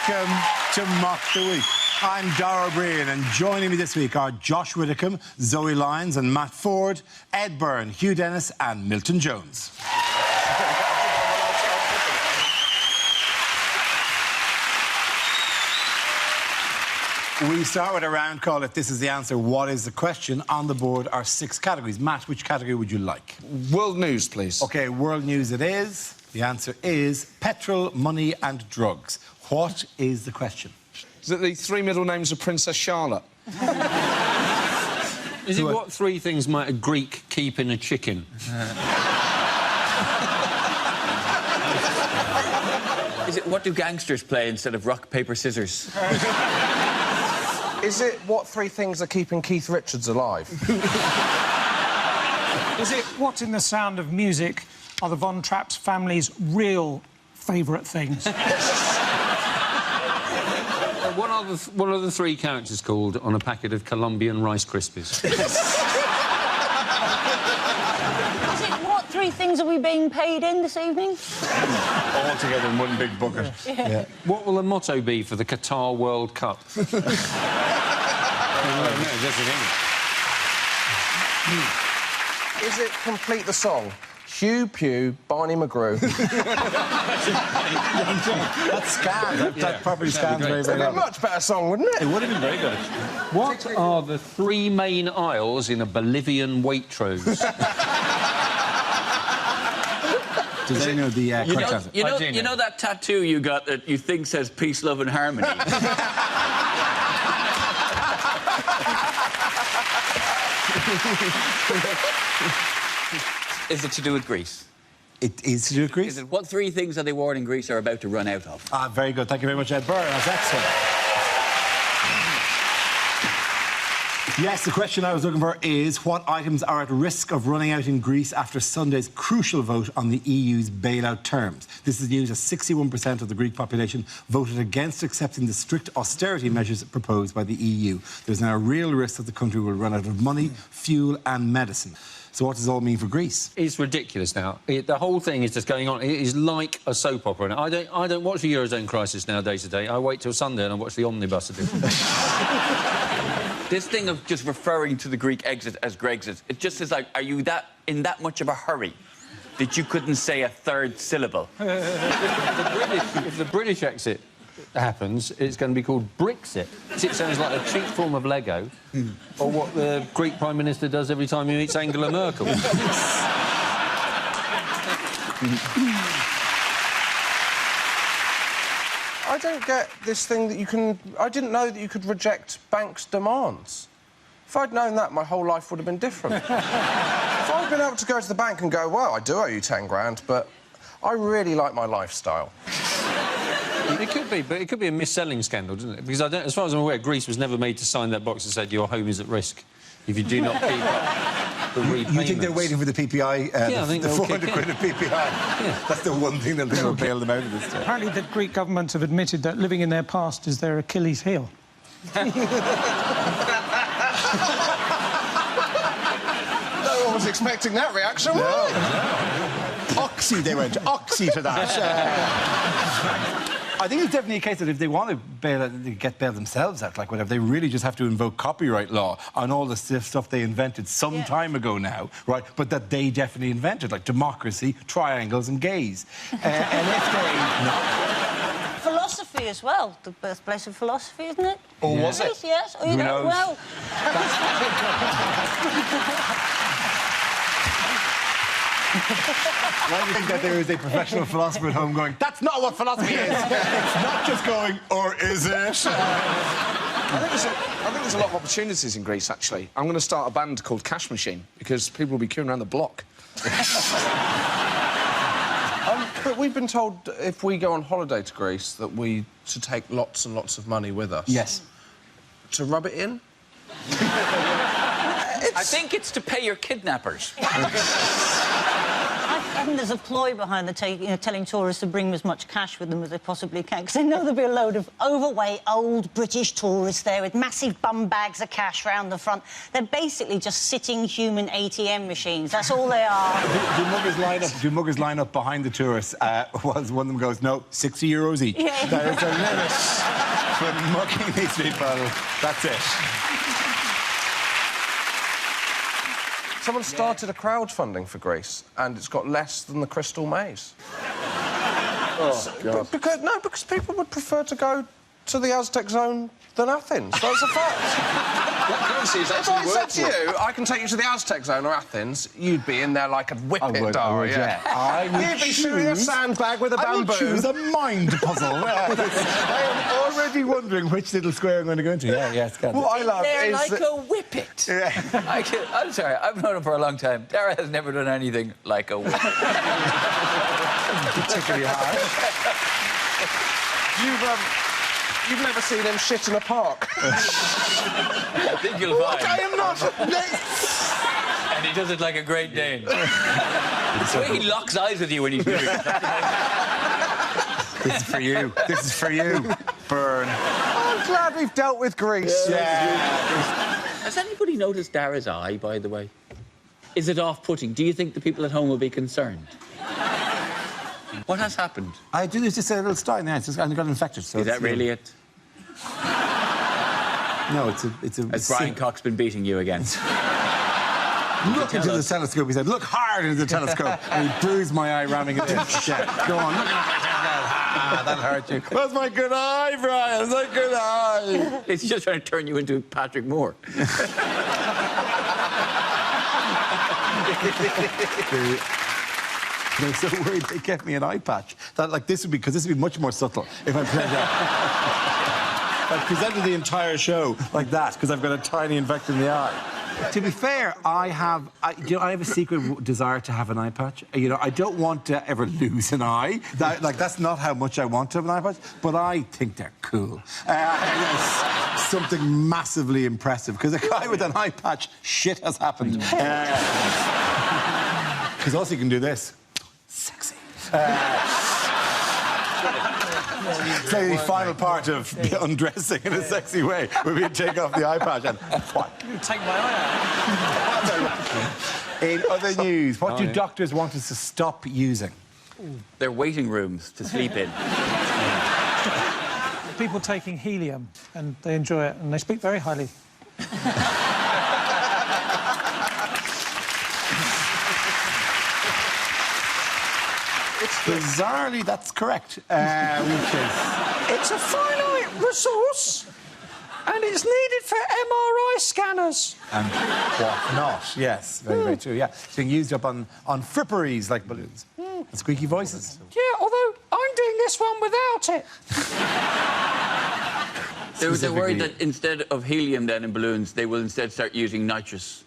Welcome to Mock the Week. I'm Dara Breen, and joining me this week are Josh Widdicombe, Zoe Lyons and Matt Ford, Ed Byrne, Hugh Dennis and Milton Jones. We start with a round call. If this is the answer, what is the question? On the board are 6 categories. Matt, which category would you like? World news, please. OK, world news it is. The answer is petrol, money and drugs. What is the question? Is it the 3 middle names of Princess Charlotte? Is it what 3 things might a Greek keep in a chicken? Is it what do gangsters play instead of rock, paper, scissors? Is it what 3 things are keeping Keith Richards alive? Is it what in The Sound of Music are the Von Trapp's family's real favourite things? What are the 3 characters called on a packet of Colombian Rice Krispies? Is it what 3 things are we being paid in this evening? All together in one big bucket. Yeah. What will the motto be for the Qatar World Cup? Is it complete the song? Hugh Pew, Barney McGrew. That scans. That probably scans very, very A well. much better song, wouldn't it? It would have been very good. What are the 3 main aisles in a Bolivian Waitrose? Does anyone know the correct answer? You know that tattoo you got that you think says peace, love and harmony? Is it to do with Greece? It is to do with Greece. Is it what 3 things are they worn in Greece are about to run out of? Ah, very good. Thank you very much, Ed Byrne. That's excellent. Yes, the question I was looking for is what items are at risk of running out in Greece after Sunday's crucial vote on the EU's bailout terms. This is news as 61% of the Greek population voted against accepting the strict austerity measures proposed by the EU. There's now a real risk that the country will run out of money, fuel and medicine. So what does it all mean for Greece? It's ridiculous now. The whole thing is just going on. It is like a soap opera. And I don't watch the Eurozone crisis now day to day. I wait till Sunday and I watch the Omnibus edition. This thing of just referring to the Greek exit as Grexit, it just is like, are you in that much of a hurry that you couldn't say a 3rd syllable? If the British exit happens, it's going to be called Brexit. It sounds like a cheap form of Lego, or what the Greek Prime Minister does every time he meets Angela Merkel. I don't get this thing that you can... I didn't know that you could reject banks' demands. If I'd known that, my whole life would have been different. If I'd been able to go to the bank and go, well, I do owe you 10 grand, but I really like my lifestyle. It could be, but it could be a mis-selling scandal, doesn't it? Because as far as I'm aware, Greece was never made to sign that box that said your home is at risk if you do not keep up the repayments. You think they're waiting for the PPI? Yeah, I think the they'll 400 quid of PPI. Yeah. That's the one thing that will bail them out of this time. Apparently the Greek government have admitted that living in their past is their Achilles heel. No one was expecting that reaction, No. Oxy, they went. Oxy to that. I think it's definitely a case that if they want to get bailed themselves out, like whatever, they really just have to invoke copyright law on all the stuff they invented some time ago now, right? But that they definitely invented, like democracy, triangles and gays. And if they... Philosophy as well. The birthplace of philosophy, isn't it? Or was it? Yes. Oh, you Who know, knows? well... Why do you think that there is a professional philosopher at home going, that's not what philosophy is? It's not just going, or is it? I think there's a lot of opportunities in Greece, actually. I'm going to start a band called Cash Machine, because people will be queuing around the block. But we've been told if we go on holiday to Greece that we should take lots and lots of money with us. Yes. To rub it in? I think it's to pay your kidnappers. I think there's a ploy behind telling tourists to bring as much cash with them as they possibly can, because they know there'll be a load of overweight, old British tourists there with massive bum bags of cash round the front. They're basically just sitting human ATM machines. That's all they are. Do muggers line up behind the tourists? Was one of them goes, no, €60 each. Yeah. There is a limit for mugging these people. That's it. Someone started a crowdfunding for Greece, and it's got less than the Crystal Maze. God. Because people would prefer to go to the Aztec zone than Athens. That's a fact. What currency is If I actually said to worth you, I can take you to the Aztec zone or Athens, you'd be in there like a whippet, I Dara, would, yeah. I would You'd be shooting a sandbag with a I would bamboo. choose a mind puzzle. I am already wondering which little square I'm going to go into. Yeah, it's good. What I love They're is like that- a whippet. I'm sorry, I've known him for a long time. Dara has never done anything like a whippet. particularly hard. You've never seen him shit in a park. I think you'll What? find. I am not. And he does it like a Great Dane. It's the way he locks eyes with you when he's doing it. This is for you. This is for you, Byrne. I'm glad we've dealt with Greece. Has anybody noticed Dara's eye, by the way? Is it off-putting? Do you think the people at home will be concerned? What has happened? I do. There's just a little sty in there. It's just, I got infected. So Is that really it? No, it's a. Has Brian Cox been beating you again? Look into the telescope. He said, "Look hard into the telescope," and he bruised my eye, ramming it in. Shit. Go on, look at that. That hurt you. That's my good eye, Brian. That's my good eye. He's just trying to turn you into Patrick Moore. They're so worried they get me an eye patch. That, like, this would be much more subtle if I presented. I presented the entire show like that because I've got a tiny infection in the eye. To be fair, I have a secret desire to have an eye patch. You know, I don't want to ever lose an eye. That's not how much I want to have an eye patch, but I think they're cool. It's something massively impressive because a guy with an eye patch, shit has happened. Because also you can do this. Sexy. So the final part of undressing in a sexy way would be to take off the eye patch and what? You take my eye out. In other news, what do doctors want us to stop using? They're waiting rooms to sleep in. People taking helium, and they enjoy it, and they speak very highly. Bizarrely, that's correct. It's a finite resource, and it's needed for MRI scanners. And what not? Yes, very, very true, yeah. It's being used up on fripperies like balloons. And squeaky voices. Yeah, although I'm doing this one without it. They're worried that instead of helium then in balloons, they will instead start using nitrous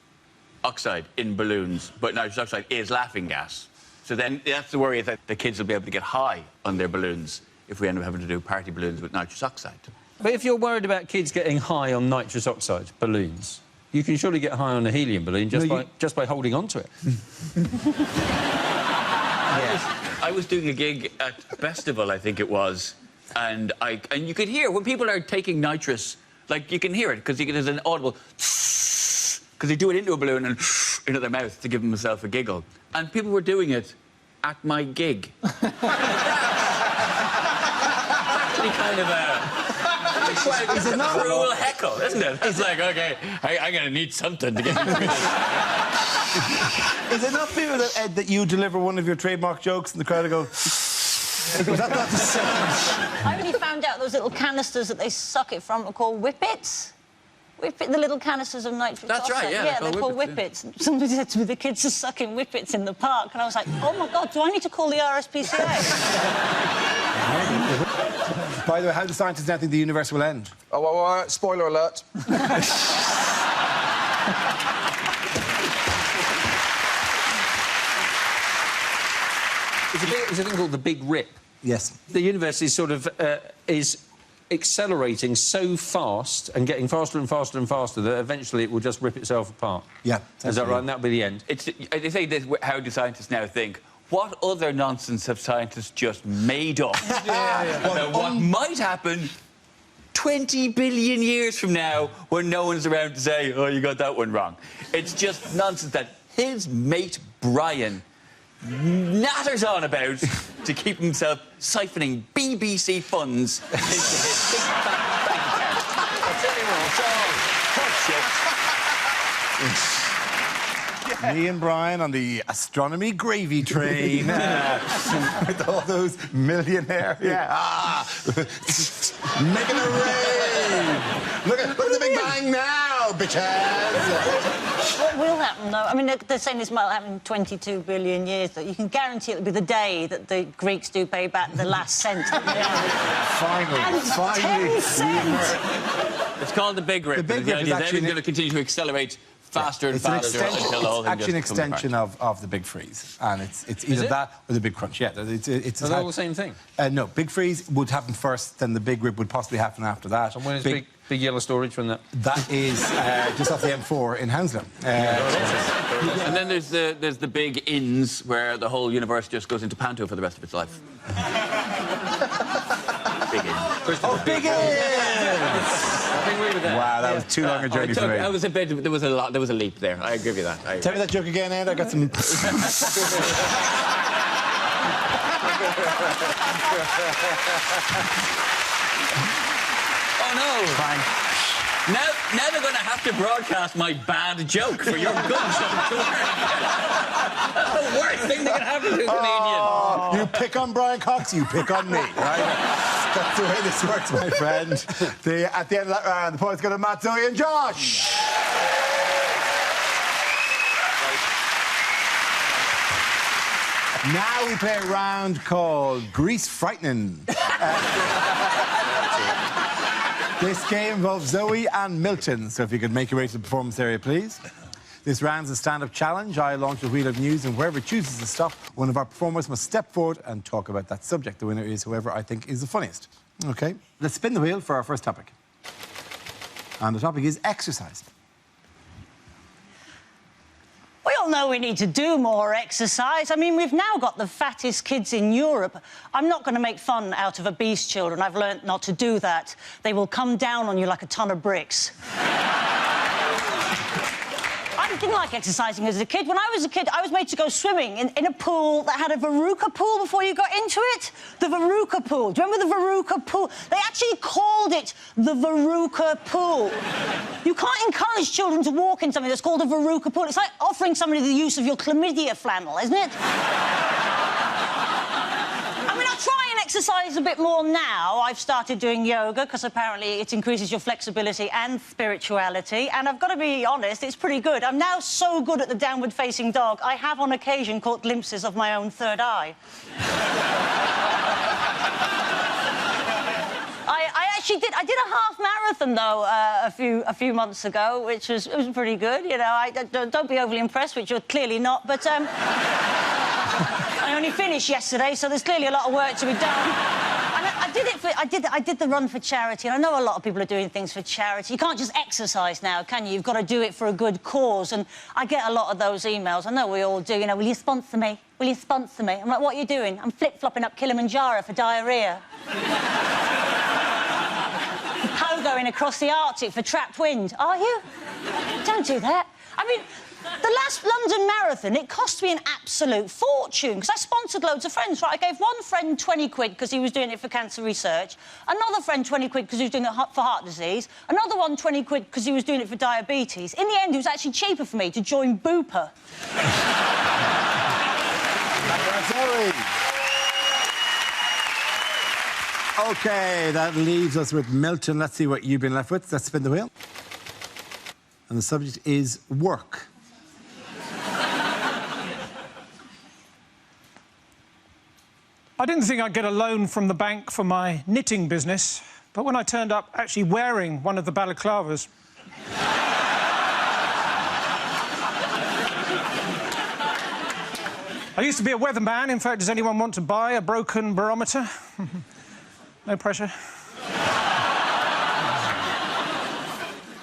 oxide in balloons. But nitrous oxide is laughing gas. So then that's the worry, that the kids will be able to get high on their balloons if we end up having to do party balloons with nitrous oxide. But if you're worried about kids getting high on nitrous oxide balloons, you can surely get high on a helium balloon just by holding on to it. I was doing a gig at Festival, I think it was, and you could hear when people are taking nitrous, like you can hear it because there's an audible because they do it into a balloon and into their mouth to give themselves a giggle, and people were doing it at my gig. Actually, kind of it's a cruel heckle, isn't it? It's like, okay, I'm going to need something to get me through this. Is it not people that, Ed, that you deliver one of your trademark jokes and the crowd will go... Was that not the sound? I only found out those little canisters that they suck it from are called whippets. The little canisters of nitrous That's oxide. right, yeah, Yeah, they're they're called called whippets. Somebody said to me, the kids are sucking whippets in the park. And I was like, oh, my God, do I need to call the RSPCA? By the way, how do scientists now think the universe will end? Oh, well, spoiler alert. It's a thing called the Big Rip. Yes. The universe is sort of is accelerating so fast and getting faster and faster and faster that eventually it will just rip itself apart. Yeah. Is that right? And that'll be the end. They say this, how do scientists now think? what other nonsense have scientists just made up about what might happen 20 billion years from now when no one's around to say, oh, you got that one wrong. It's just nonsense that his mate Brian natters on about to keep himself siphoning BBC funds into his big fat bank account. I'll tell you what, it's all shit. Me and Brian on the astronomy gravy train with all those millionaire, making a rave. Look at the Big Bang now, bitches. What will happen, though? I mean, they're saying this might happen in 22 billion years. That you can guarantee it'll be the day that the Greeks do pay back the last cent. Finally. 10 cents. It's called the Big Rip. The Big Rip is actually going to continue to accelerate faster and faster until the whole thing actually an just comes extension apart. of the Big Freeze, and it's either that or the Big Crunch. Yeah, it's Are they all the same thing? No, Big Freeze would happen first, then the Big Rip would possibly happen after that. And when is big yellow storage from that? That is just off the M4 in Hounslow. And then there's the big inns where the whole universe just goes into panto for the rest of its life. Big inn. Oh, Big Ins! I agree with that. Wow, that was too long a journey for me. There was a bit. There was a lot. There was a leap there. I agree with that. Tell me that joke again, Ed. I got some. Oh no! Fine. Now they're going to have to broadcast my bad joke for your good joke to work. That's the worst thing that can happen to a comedian. Oh, you pick on Brian Cox, you pick on me, right? That's the way this works, my friend. At the end of that round, the points go to Matt, Zoe and Josh. Now we play a round called Grease Frightening. This game involves Zoe and Milton, so if you could make your way to the performance area, please. This round's a stand-up challenge. I launch a wheel of news, and whoever chooses to stop, one of our performers must step forward and talk about that subject. The winner is whoever I think is the funniest. OK, let's spin the wheel for our first topic. And the topic is exercise. We all know we need to do more exercise. I mean, we've now got the fattest kids in Europe. I'm not going to make fun out of obese children. I've learnt not to do that. They will come down on you like a ton of bricks. I didn't like exercising as a kid. When I was a kid, I was made to go swimming in a pool that had a Veruca pool before you got into it. The Veruca pool. Do you remember the Veruca pool? They actually called it the Veruca pool. You can't encourage children to walk in something that's called a Veruca pool. It's like offering somebody the use of your chlamydia flannel, isn't it? I mean, I try and exercise a bit more now. I've started doing yoga because apparently it increases your flexibility and spirituality. And I've got to be honest, it's pretty good. I'm now so good at the downward-facing dog, I have on occasion caught glimpses of my own third eye. I did a half marathon though a few months ago, which was pretty good. You know, don't be overly impressed, which you're clearly not. But I only finished yesterday, so there's clearly a lot of work to be done. And I did the run for charity, and I know a lot of people are doing things for charity. You can't just exercise now, can you? You've got to do it for a good cause. And I get a lot of those emails. I know we all do. You know, will you sponsor me? Will you sponsor me? I'm like, what are you doing? I'm flip-flopping up Kilimanjaro for diarrhoea. Pogoing across the Arctic for trapped wind. Are you? Don't do that. I mean, the last London Marathon, it cost me an absolute fortune because I sponsored loads of friends, right? I gave one friend 20 quid because he was doing it for cancer research, another friend 20 quid because he was doing it for heart disease, another one 20 quid because he was doing it for diabetes. In the end, it was actually cheaper for me to join Bupa. OK, that leaves us with Milton. Let's see what you've been left with. Let's spin the wheel. And the subject is work. I didn't think I'd get a loan from the bank for my knitting business, but when I turned up actually wearing one of the balaclavas... I used to be a weatherman. In fact, does anyone want to buy a broken barometer? No pressure.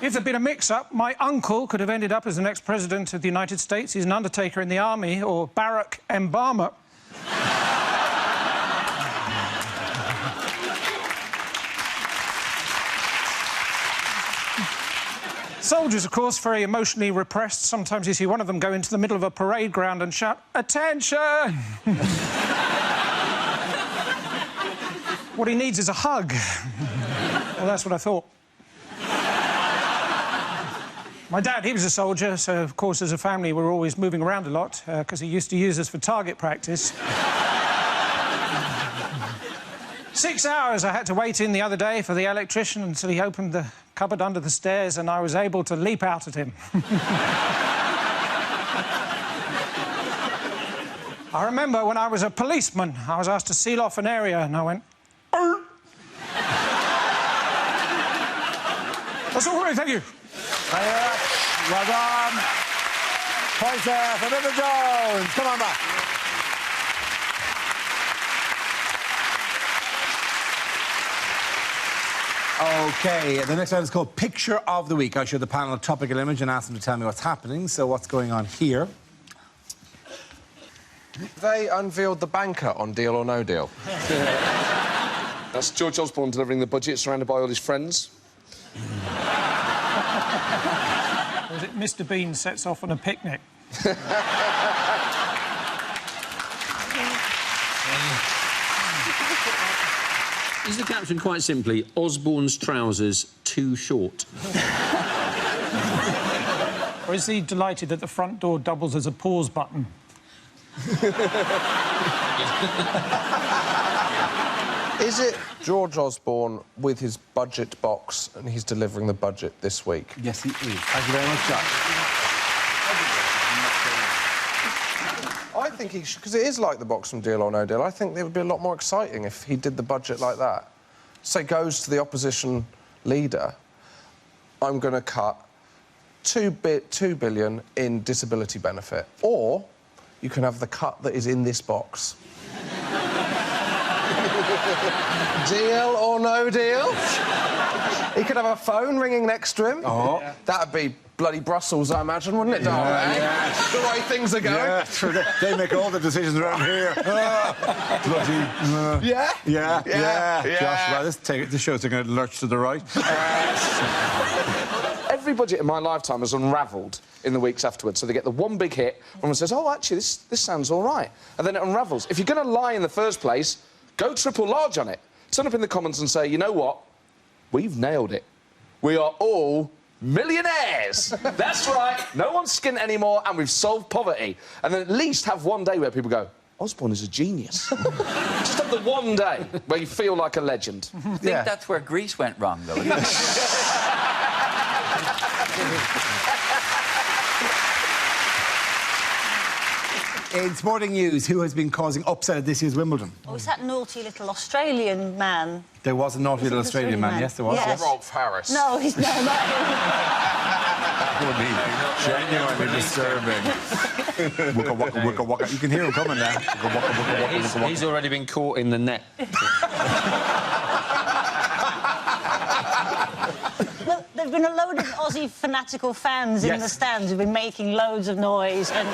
If there'd been a mix-up, my uncle could have ended up as the next president of the United States. He's an undertaker in the army, or Barack Obama. Soldiers, of course, very emotionally repressed. Sometimes you see one of them go into the middle of a parade ground and shout, "Attention!" What he needs is a hug. Well, that's what I thought. My dad, he was a soldier, so, of course, as a family, we were always moving around a lot, because he used to use us for target practice. 6 hours I had to wait in the other day for the electrician until he opened the cupboard under the stairs and I was able to leap out at him. I remember when I was a policeman, I was asked to seal off an area and I went... "Arr!" That's all right, thank you. Well done. Points there for Mr. Jones. Come on back. OK, the next one is called Picture of the Week. I show the panel a topical image and ask them to tell me what's happening. So what's going on here? They unveiled the banker on Deal or No Deal. That's George Osborne delivering the budget, surrounded by all his friends. Or is it Mr. Bean sets off on a picnic? Is the caption quite simply, Osborne's trousers too short? Or is he delighted that the front door doubles as a pause button? Is it George Osborne with his budget box and he's delivering the budget this week? Yes, he is. Thank you very much, Josh. I think he should, because it is like the box from Deal or No Deal. I think it would be a lot more exciting if he did the budget like that. Say, goes to the opposition leader, I'm going to cut $2 billion in disability benefit. Or you can have the cut that is in this box. Deal or no deal? He could have a phone ringing next to him. Oh. That'd be bloody Brussels, I imagine, wouldn't it, darling? Yeah. The way things are going. Yeah, sure, they make all the decisions around here. Bloody... Yeah? Yeah. Yeah. Josh, well, this show's going to lurch to the right. Every budget in my lifetime has unravelled in the weeks afterwards. So they get the one big hit, one says, oh, actually, this sounds all right. And then it unravels. If you're going to lie in the first place, go triple large on it. Turn up in the comments and say, you know what? We've nailed it. We are all millionaires. That's right. No one's skint anymore, and we've solved poverty. And then at least have one day where people go, Osborne is a genius. Just have the one day where you feel like a legend. I think that's where Greece went wrong, though. In sporting news, who has been causing upset at this year's Wimbledon? Oh, it's that naughty little Australian man. There was a naughty little Australian man. Yes, there was. Yes. Rolf Harris. No, he's not. That would be genuinely disturbing. Wicka, wicka, wicka, wicka. You can hear him coming now. Wicka, wicka, wicka, wicka, wicka, wicka. He's already been caught in the net. Well, there've been a load of Aussie fanatical fans in the stands who've been making loads of noise. And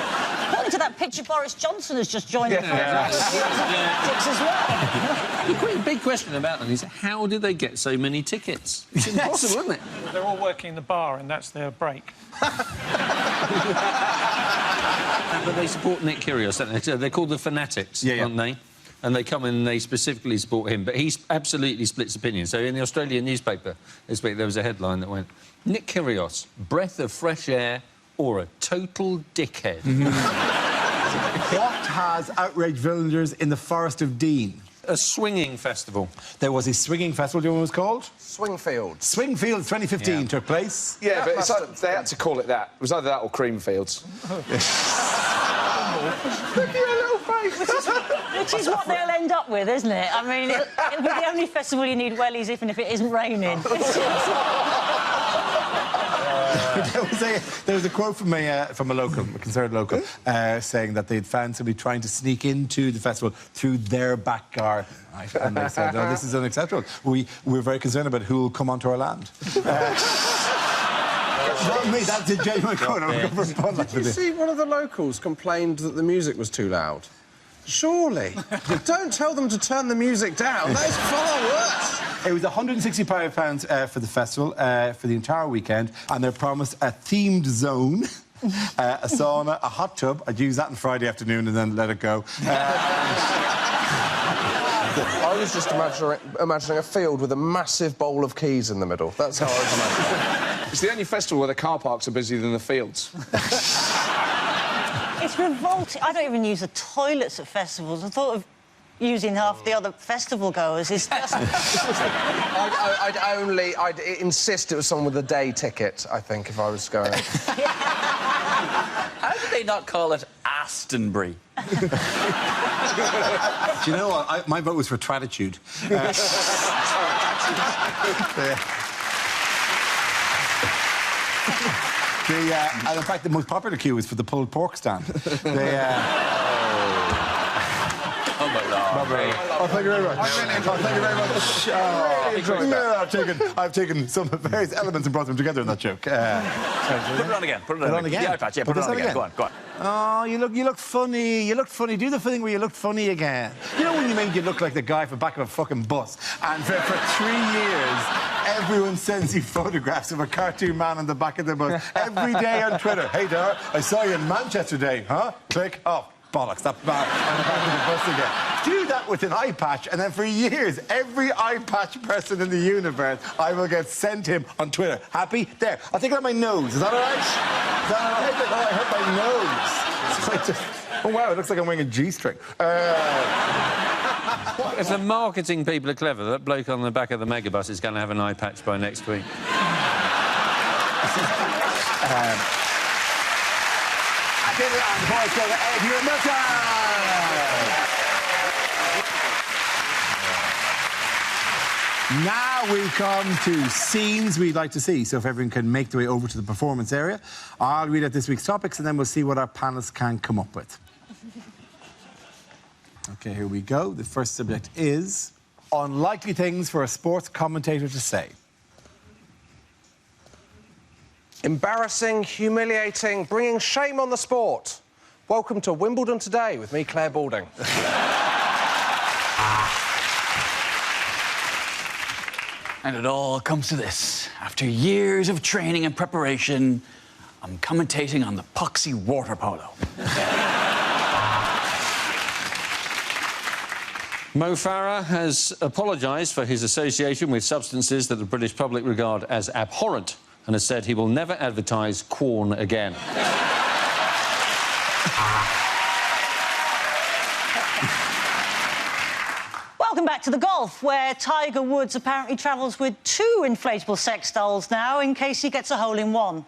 according to that picture, Boris Johnson has just joined the fanatics as well. The big question about them is how did they get so many tickets? It's impossible, isn't it? They're all working in the bar and that's their break. But they support Nick Kyrgios, don't they? They're called the Fanatics, aren't they? And they come in and they specifically support him. But he absolutely splits opinion. So in the Australian newspaper this week, there was a headline that went, Nick Kyrgios, breath of fresh air or a total dickhead. What has outraged villagers in the Forest of Dean? A swinging festival. There was a swinging festival, do you know what it was called? Swingfields. Swingfields 2015 took place. Yeah, but it's like, they had to call it that. It was either that or Creamfields. Look at your little face. Which is what they'll end up with, isn't it? I mean, it'll be the only festival you need wellies even if it isn't raining. There was a quote from a local, a concerned local, saying that they'd found somebody trying to sneak into the festival through their back garden. Right? And they said, "Oh, this is unacceptable. We're very concerned about who will come onto our land." Not me. That's a genuine quote. I'm looking for fun. Did you see one of the locals complained that the music was too loud? Surely. Don't tell them to turn the music down. That is far worse. It was £165 for the festival for the entire weekend, and they're promised a themed zone. A sauna, a hot tub. I'd use that on Friday afternoon and then let it go. I was just imagining a field with a massive bowl of keys in the middle. That's how I was imagining. It's the only festival where the car parks are busier than the fields. It's revolting. I don't even use the toilets at festivals. The thought of using half the other festival goers is just... I'd insist it was someone with a day ticket, I think, if I was going. How did they not call it Astonbury? Do you know what? My vote was for Tratitude. And in fact, the most popular queue was for the pulled pork stand. Oh, my Lord. Oh, thank you very much. Thank you very much. I've taken some various elements and brought them together in that joke. Put it on again. Put it on again. The eye patch, yeah, put it on again. Go on. Oh, you look funny. You look funny. Do the thing where you look funny again. You know when you made you look like the guy from the back of a fucking bus, and for 3 years, everyone sends you photographs of a cartoon man on the back of the bus every day on Twitter. Hey, Dara, I saw you in Manchester today, huh? Click. Oh, bollocks, that's bad. On the back of the bus again. Do that with an eye patch, and then for years, every eye patch person in the universe, I will get sent him on Twitter. Happy? There. I'll take it on my nose. Is that all right? Is that all right? Oh, I hurt my nose. Oh, wow, it looks like I'm wearing a G-string. If the marketing people are clever, that bloke on the back of the megabus is going to have an eye patch by next week. Now we come to scenes we'd like to see. So if everyone can make their way over to the performance area, I'll read out this week's topics and then we'll see what our panellists can come up with. OK, here we go. The first subject is unlikely things for a sports commentator to say. Embarrassing, humiliating, bringing shame on the sport. Welcome to Wimbledon Today with me, Claire Balding. And it all comes to this. After years of training and preparation, I'm commentating on the Poxy water polo. Mo Farah has apologised for his association with substances that the British public regard as abhorrent and has said he will never advertise Quorn again. Welcome back to the golf, where Tiger Woods apparently travels with 2 inflatable sex dolls now in case he gets a hole-in-one.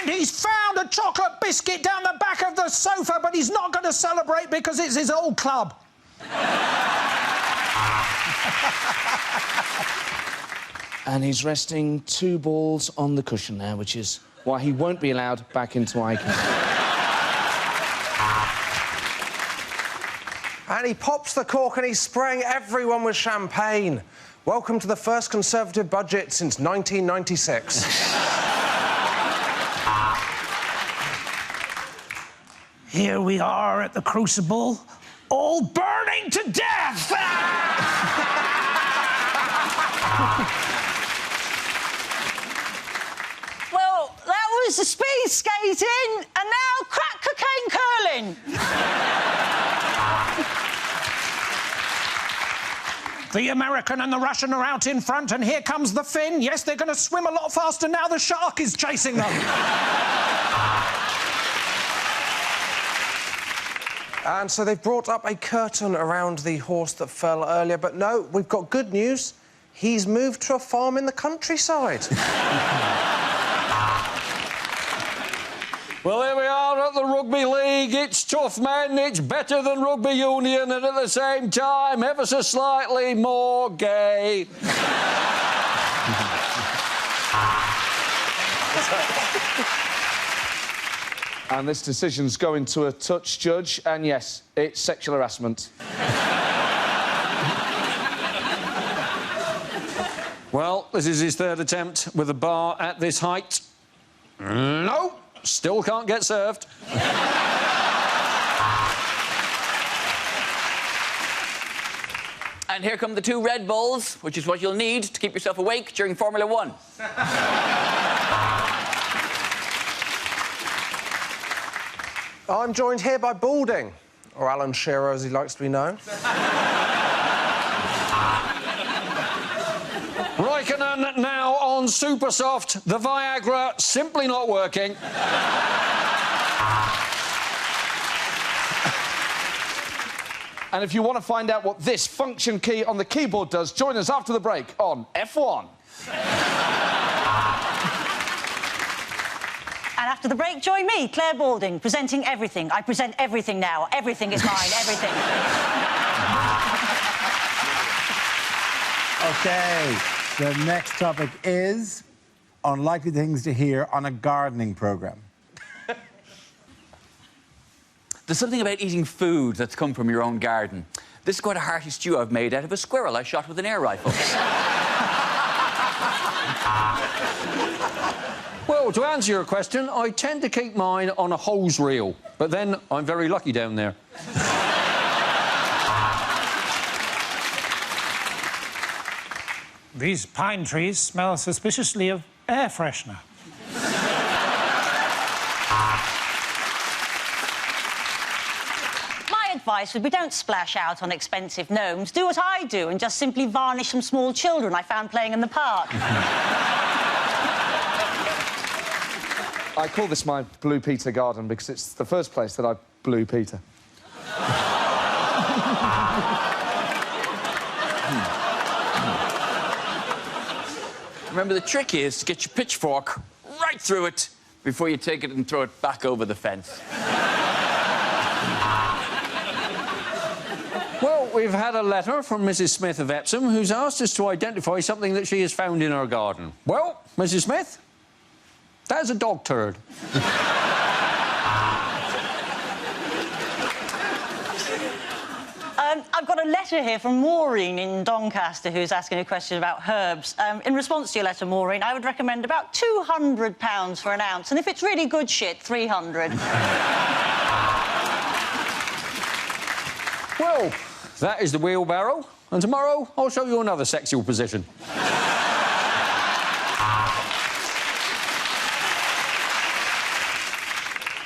And he's found a chocolate biscuit down the back of the sofa, but he's not going to celebrate because it's his old club. And he's resting 2 balls on the cushion now, which is why he won't be allowed back into Icon. And he pops the cork and he's spraying everyone with champagne. Welcome to the first Conservative budget since 1996. Here we are at the Crucible, all burning to death! Well, that was the speed skating, and now crack cocaine curling. The American and the Russian are out in front, and here comes the Finn. Yes, they're going to swim a lot faster now. The shark is chasing them. And so they've brought up a curtain around the horse that fell earlier, but no, we've got good news. He's moved to a farm in the countryside. Well, here we are at the Rugby League. It's tough, men. It's better than rugby union and at the same time ever so slightly more gay. And this decision's going to a touch judge, and yes, it's sexual harassment. Well, this is his 3rd attempt with a bar at this height. No, still can't get served. And here come the 2 Red Bulls, which is what you'll need to keep yourself awake during Formula 1. I'm joined here by Balding, or Alan Shearer as he likes to be known. Raikkonen now on Supersoft. The Viagra simply not working. And if you want to find out what this function key on the keyboard does, join us after the break on F1. And after the break, join me, Claire Balding, presenting everything. I present everything now. Everything is mine, everything. OK, the next topic is unlikely things to hear on a gardening programme. There's something about eating food that's come from your own garden. This is quite a hearty stew I've made out of a squirrel I shot with an air rifle. Well, to answer your question, I tend to keep mine on a hose reel, but then I'm very lucky down there. These pine trees smell suspiciously of air freshener. My advice would be don't splash out on expensive gnomes. Do what I do and just simply varnish some small children I found playing in the park. I call this my Blue Peter garden because it's the first place that I blew Peter. Remember, the trick is to get your pitchfork right through it before you take it and throw it back over the fence. Well, we've had a letter from Mrs. Smith of Epsom who's asked us to identify something that she has found in her garden. Well, Mrs. Smith, that is a dog turd. I've got a letter here from Maureen in Doncaster who's asking a question about herbs. In response to your letter, Maureen, I would recommend about £200 for an ounce, and if it's really good shit, 300. Well, that is the wheelbarrow, and tomorrow I'll show you another sexual position.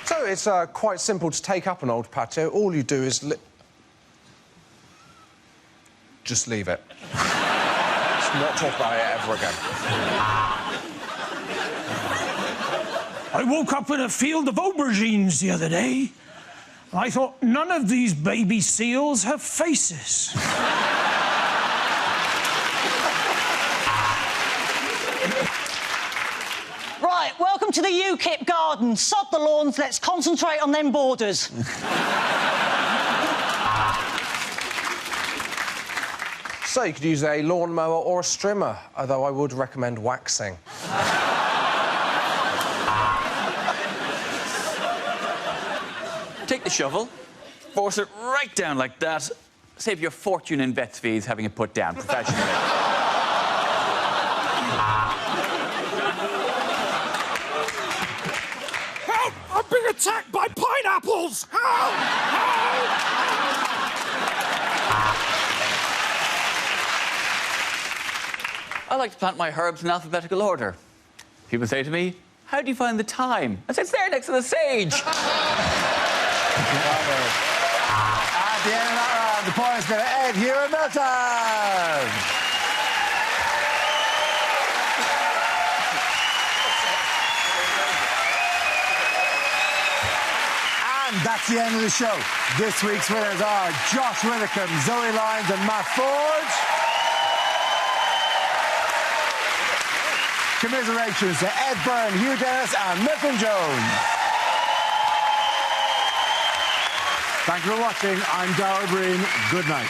So it's quite simple to take up an old patio. All you do is just leave it. Let's not talk about it ever again. I woke up in a field of aubergines the other day. I thought, none of these baby seals have faces. Right, welcome to the UKIP garden. Sod the lawns, let's concentrate on them borders. So you could use a lawnmower or a strimmer, although I would recommend waxing. Take the shovel, force it right down like that. Save your fortune in vet's fees having it put down professionally. Help! I'm being attacked by pineapples! Help! Help! I like to plant my herbs in alphabetical order. People say to me, how do you find the time? I say, it's there next to the sage. At the end of that round, the points go to Ed, Hugh and Milton. And that's the end of the show. This week's winners are Josh Widdicombe, Zoe Lyons and Matt Ford. Commiserations to Ed Byrne, Hugh Dennis and Milton Jones. Thank you for watching. I'm Darrell Breen. Good night.